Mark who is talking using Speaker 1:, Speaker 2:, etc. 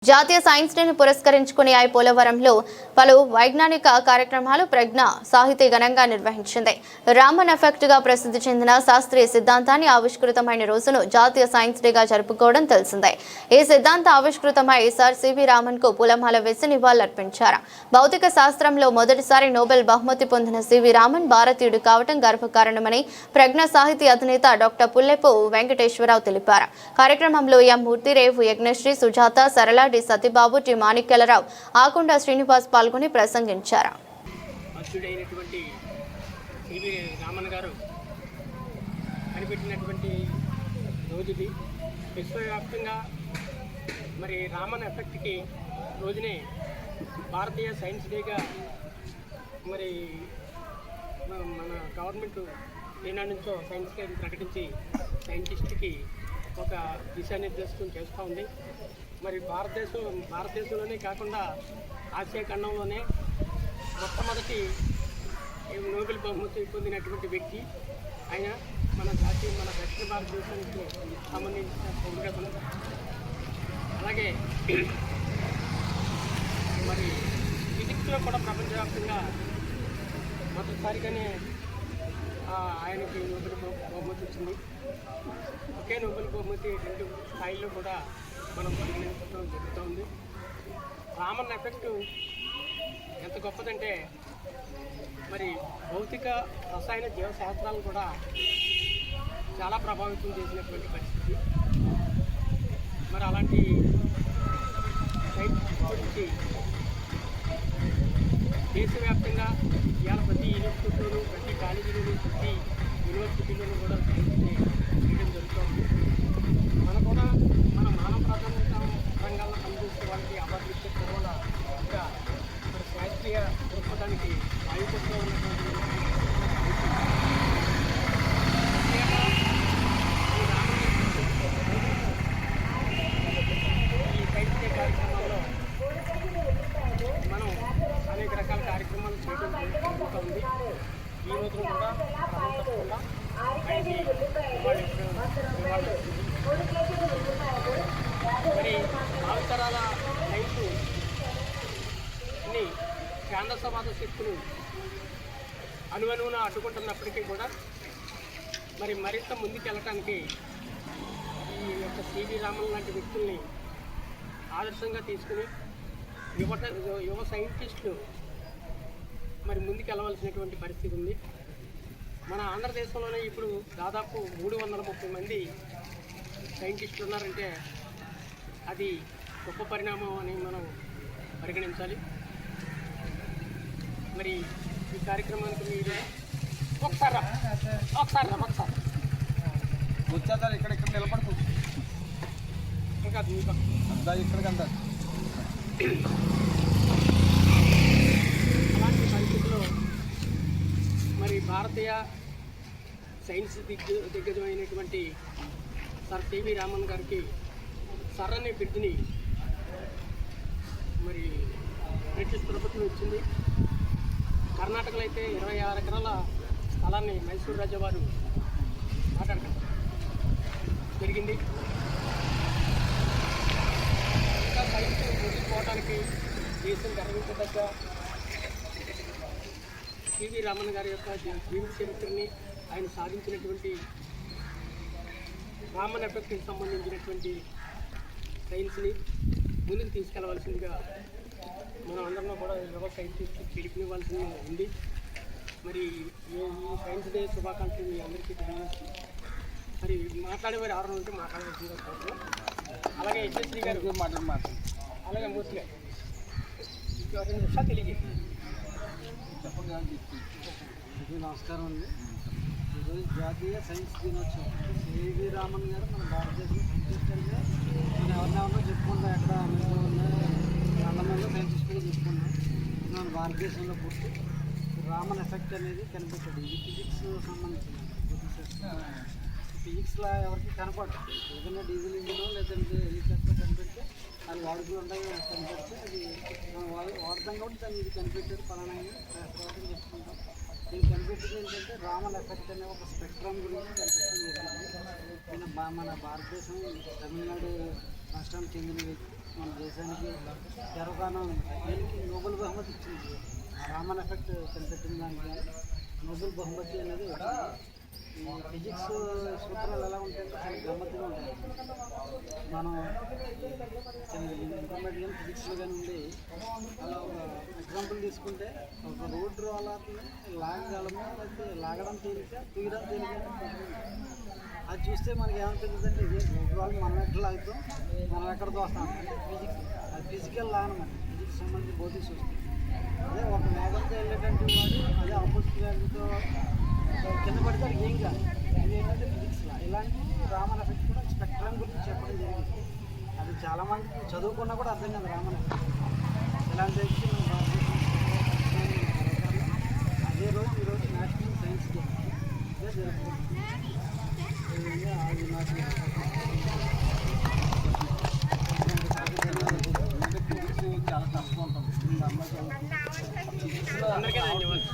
Speaker 1: జాతీయ సైన్స్ డేను పురస్కరించుకుని పోలవరంలో పలు వైజ్ఞానిక కార్యక్రమాలు ప్రజ్ఞ సాహితీ ఘనంగా నిర్వహించింది. రామన్ ఎఫెక్ట్ గా ప్రసిద్ధి చెందిన శాస్త్రీయ సిద్ధాంతాన్ని ఆవిష్కృతమైన రోజును జాతీయ సైన్స్ డేగా జరుపుకోవడం తెలిసిందే. ఈ సిద్ధాంత ఆవిష్కృతమై సర్ సివి రామన్ కు పూలమాల వేసి నివాళులర్పించారు. భౌతిక శాస్త్రంలో మొదటిసారి నోబెల్ బహుమతి పొందిన సివి రామన్ భారతీయుడు కావటం గర్వకారణమని ప్రజ్ఞ సాహితీ అధినేత డాక్టర్ పుల్లెపు వెంకటేశ్వరరావు తెలిపారు. కార్యక్రమంలో ఎం మూర్తిరేవు, యజ్ఞశ్రీ, సుజాత, సరళ, డి సత్యబాబు, టి మాణిక్యాలరావు, ఆకుండ శ్రీనివాస్ పాల్గొని ప్రసంగించారు.
Speaker 2: విశ్వవ్యాప్తంగా మరి రామన్ ఎఫెక్ట్కి రోజునే భారతీయ సైన్స్ డేగా మరి మన గవర్నమెంట్ ఏనాడు నుంచో సైన్స్ డే ప్రకటించి సైంటిస్ట్కి ఒక దిశానిర్దేశం చేస్తూ ఉంది. మరి భారతదేశంలోనే కాకుండా ఆసియా ఖండంలోనే మొట్టమొదటి నోబెల్ బహుమతి పొందినటువంటి వ్యక్తి ఆయన. మన దక్షిణ భారతదేశానికి సంబంధించిన పొందికతను. అలాగే మరి ఫిజిక్స్లో కూడా ప్రపంచవ్యాప్తంగా మొదటిసారిగానే ఆయనకి నోబెల్ బహుమతి వచ్చింది. ఒకే నోబెల్ బహుమతి రెండు స్థాయిల్లో కూడా మనం పరిగణించడం జరుగుతూ ఉంది. రామన్ ఎఫెక్ట్ ఎంత గొప్పదంటే మరి భౌతిక, రసాయన, జీవశాస్త్రాలను కూడా చాలా ప్రభావితం చేసినటువంటి పరిస్థితి. మరి అలాంటి సైన్స్ గురించి దేశవ్యాప్తంగా ఇవాళ ప్రతి ఇన్స్టిట్యూట్లోనూ, ప్రతి కాలేజీలోనూ, ప్రతి యూనివర్సిటీలోనూ కూడా సైన్స్ చేయడం జరుగుతుంది. మన కూడా మన మానవ ప్రాధాన్యత రంగాల్లో పనిచేసే వాళ్ళకి అవార్డు ఇచ్చే తర్వాత ఇంకా మరి శాస్త్రీయ దృక్పథానికి ఆయుధంగా ఉన్నటువంటి ఈ సైన్స్ డే కార్యక్రమాల్లో మనం అనేక రకాల కార్యక్రమాలు చేయడం జరుగుతుంది. ఈ రోజున కూడా క్రమం తప్పకుండా మరి భావితరాల సైన్స్ని కేంద్రసమాజ శక్తులు అనువనువున అడ్డుకుంటున్నప్పటికీ కూడా మరి మరింత ముందుకెళ్ళటానికి ఈ యొక్క సివి రామన్ లాంటి వ్యక్తుల్ని ఆదర్శంగా తీసుకుని యువ సైంటిస్టులు మరి ముందుకెళ్ళవలసినటువంటి పరిస్థితి ఉంది. మన ఆంధ్రదేశంలోనే ఇప్పుడు దాదాపు 330 మంది సైంటిస్టులు ఉన్నారంటే అది గొప్ప పరిణామం అని మనం పరిగణించాలి. మరి ఈ కార్యక్రమానికి మీరు ఒకసారి
Speaker 3: వచ్చేస్తారు. ఇక్కడ నిలబడుతూ
Speaker 2: ఇంకా
Speaker 3: ఇక్కడికంతా
Speaker 2: అలాంటి పరిస్థితుల్లో మరి భారతీయ సైన్స్ దిగ్గజమైనటువంటి సర్ సివి రామన్ గారికి సర్ అనే బిడ్డని మరి బ్రిటిష్ ప్రభుత్వం ఇచ్చింది. కర్ణాటకలో అయితే 26 ఎకరాల స్థలాన్ని మైసూరు రాజా వారు మాట్లాడటం జరిగింది. ఇంకా సైన్స్ ముందుకుపోవడానికి దేశం గర్వించదగ్గ సివి రామన్ గారి యొక్క జీవిత చరిత్రని, ఆయన సాధించినటువంటి రామన్ ఎఫెక్ట్కి సంబంధించినటువంటి సైన్స్ని ముందుకు తీసుకెళ్లవలసిందిగా మనం అందరం కూడా యువ సైంటిస్ట్ పిలుపునివ్వాల్సి ఉంది. మరి ఈ సైన్స్ డే శుభాకాంక్షలు మీ అందరికీ తెలియజేసి మరి మాట్లాడేవారు ఎవరు ఉంటే మాట్లాడవలసిందిగా కోరుతున్నాం. అలాగే యశస్వి గారు
Speaker 3: మాట్లాడు
Speaker 2: అలాగే మూర్తి గారు 2 నిమిషాలు తెలియజేసి
Speaker 3: నమస్కారం అండి. ఈరోజు జాతీయ సైన్స్ దినోత్సవం. సివి రామన్ గారు మన భారతదేశం సైంటిస్ట్గా మనం ఎవరినెవరినో చెప్పుకుంటాం. ఎక్కడ అమెరికాలో ఉన్న లండన్లో సైంటిస్ట్గా చెప్పుకున్నాం. మన భారతదేశంలో పుట్టి రామన్ ఎఫెక్ట్ అనేది కనిపెట్టాడు. ఇది ఫిజిక్స్ సంబంధించిన ఫిజిక్స్లో ఎవరికి కనపడదు. ఏదైనా డీజిల్ ఇంజినో లేదంటే హెలికాప్టర్ కనిపెడితే అది వాడుకలు ఉంటాయి. కనిపెడితే అది మనం వాడతాం కాబట్టి దాన్ని ఇది కనిపెట్టాడు పలానా శాస్త్రవేత్తలు చెప్పుకుంటాం. దీన్ని కనిపెట్టింది ఏంటంటే రామన్ ఎఫెక్ట్ అనే ఒక స్పెక్ట్రమ్ గురించి కనిపెట్టడం జరిగింది. మన భారతదేశం తమిళనాడు రాష్ట్రానికి చెందిన వ్యక్తి మన దేశానికి గర్వకారణం అనమాట. దీనికి నోబెల్ బహుమతి ఇచ్చింది. రామన్ ఎఫెక్ట్ కనిపెట్టిన దానికి నోబెల్ బహుమతి అనేది వచ్చింది. ఈ ఫిజిక్స్ సూత్రాలు ఎలా ఉంటాయంటే చాలా గమ్మత్తుగా ఉంటాయి. మనం ఇంటర్మీడియట్ ఫిజిక్స్లో కానీ ఉండి అలా ఒక ఎగ్జాంపుల్ తీసుకుంటే ఒక రోడ్ రోలర్ని లాగగలము, లేకపోతే లాగడం తేలిక, తీయడం తేలిక. అది చూస్తే మనకి ఏమనిపిస్తుందంటే ఇదే రోడ్ రోల్ మనం ఎక్కడ లాగుతాం, మనం ఎక్కడ దోస్తాం అంటే ఫిజిక్స్, అది ఫిజికల్ లా అనమాట. ఫిజిక్స్ సంబంధించి భౌతిక సూత్రం. అదే ఒక వేగంతో వెళ్ళేటట్టు వాడు అదే ఆపోజిట్ వేగంతో కింద పడితే అది ఏం కాదు. ఇది ఏంటంటే ఫిజిక్స్ లా. ఇలాంటి రామన్ ఎఫెక్ట్ కూడా స్పెక్ట్రమ్ గురించి చెప్పడం జరిగింది. అది చాలామంది చదువుకున్నా కూడా అర్థం కాదు రామన్ ఎఫెక్ట్. ఇలాంటి వ్యక్తి మన భారతదేశం అదే రోజు ఈరోజు నేషనల్ సైన్స్ డే ఇదే జరుపుకుంటుంది. అది నాకు ఫిజిక్స్ చాలా తక్కువ ఉంటుంది.
Speaker 2: అందరికీ ధన్యవాదాలు.